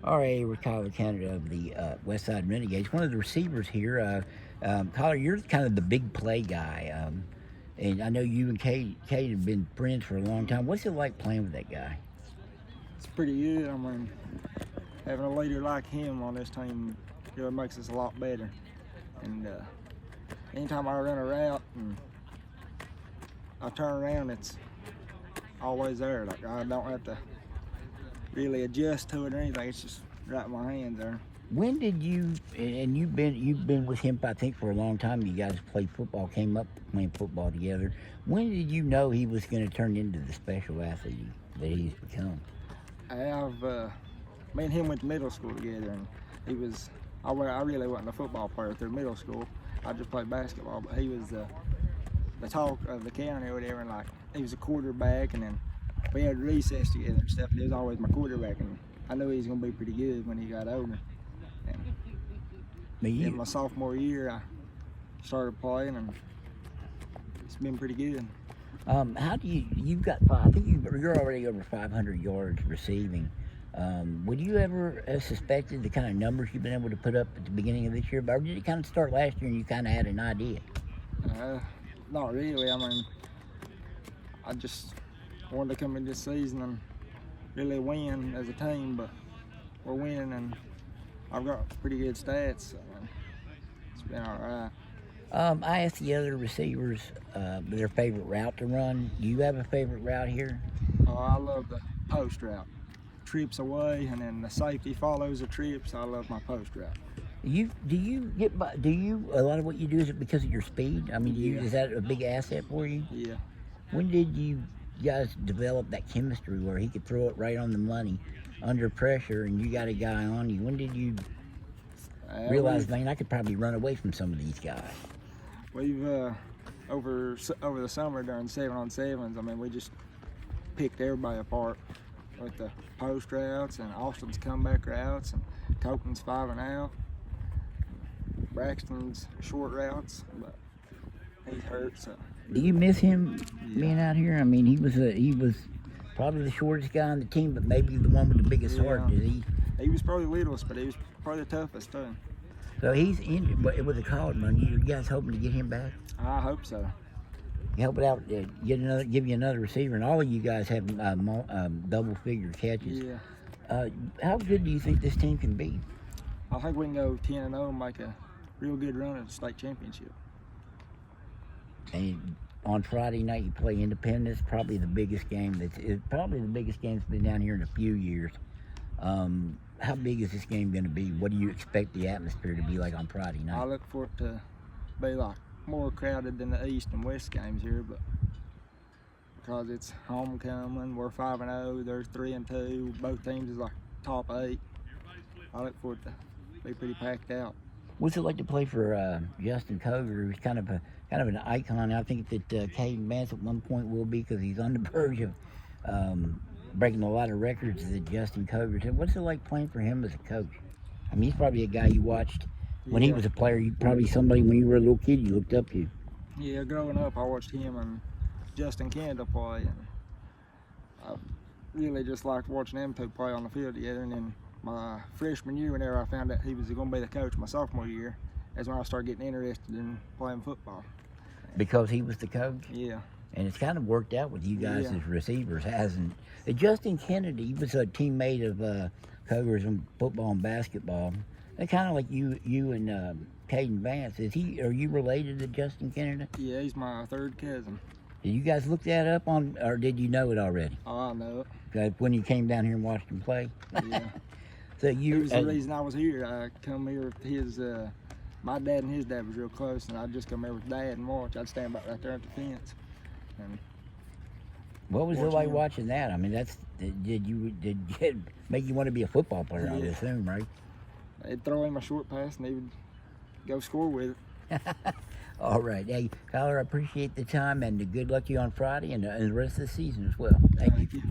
WR Kyler Kenneda of the Westside Renegades, one of the receivers here. Kyler, you're kind of the big play guy, and I know you and Kate have been friends for a long time. What's it like playing with that guy? It's pretty good. I mean, having a leader like him on this team really makes us a lot better. And anytime I run a route and I turn around, it's always there. Like, I don't have to really adjust to it or anything. It's just right in my hands there. When did you, and you've been with him, I think, for a long time. You guys played football, came up playing football together. When did you know he was going to turn into the special athlete that he's become? Me and him went to middle school together, and he was. I really wasn't a football player through middle school. I just played basketball, but he was the talk of the county or whatever. And like, he was a quarterback, and then we had recess together and stuff. He was always my quarterback, and I knew he was going to be pretty good when he got older. And in my sophomore year, I started playing, and it's been pretty good. How do you've got, I think you're already over 500 yards receiving. Would you ever have suspected the kind of numbers you've been able to put up at the beginning of this year? Or did it kind of start last year and you kind of had an idea? Not really. I mean, I just wanted to come in this season and really win as a team, but we're winning, and I've got pretty good stats. So it's been all right. I asked the other receivers their favorite route to run. Do you have a favorite route here? Oh, I love the post route. Trips away, and then the safety follows the trips. I love my post route. Do you a lot of what you do, is it because of your speed? I mean, is that a big asset for you? Yeah. When did you guys develop that chemistry where he could throw it right on the money under pressure and you got a guy on you? When did you realize, man, I could probably run away from some of these guys? We've over the summer during 7-on-7s, I mean, we just picked everybody apart with the post routes and Austin's comeback routes and Colton's 5 and out, Braxton's short routes, but he's hurt. So. Do you miss him being out here? I mean, he was probably the shortest guy on the team, but maybe the one with the biggest heart. He was probably the littlest, but he was probably the toughest too. So he's injured with the college money. You guys hoping to get him back? I hope so. Help it out, give you another receiver, and all of you guys have double-figure catches. Yeah. How good do you think this team can be? I think we can go 10-0 and make a real good run at the state championship. And on Friday night, you play Independence, probably the biggest game that's been down here in a few years. How big is this game going to be? What do you expect the atmosphere to be like on Friday night? I look for it to be like more crowded than the East and West games here, but because it's homecoming, we're 5-0, they're 3-2, both teams is like top 8. I look for it to be pretty packed out. What's it like to play for Justin Coger, who's kind of an icon? I think that Kadien Vance at one point will be, because he's on the verge of breaking a lot of records that Justin Coger did. What's it like playing for him as a coach? I mean, he's probably a guy you watched when he was a player. You probably somebody when you were a little kid you looked up to. Yeah, growing up, I watched him and Justin Kenneda play, and I really just liked watching them two play on the field together. And then my freshman year, whenever I found out he was going to be the coach my sophomore year, that's when I started getting interested in playing football. Because he was the coach? Yeah. And it's kind of worked out with you guys as receivers, hasn't it? Justin Kennedy, he was a teammate of Coger's in football and basketball. They're kind of like you and Kadien Vance. Are you related to Justin Kennedy? Yeah, he's my third cousin. Did you guys look that up or did you know it already? Oh, I know it. When you came down here and watched him play? Yeah. So it was the reason I was here. I come here with his, my dad and his dad was real close, and I'd just come here with Dad and watch. I'd stand back right there at the fence. And what was it like watching that? I mean, did it make you want to be a football player, I would assume, right? They'd throw him a short pass and he would go score with it. All right. Hey, Kyler, I appreciate the time, and good luck to you on Friday and the rest of the season as well. Thank you.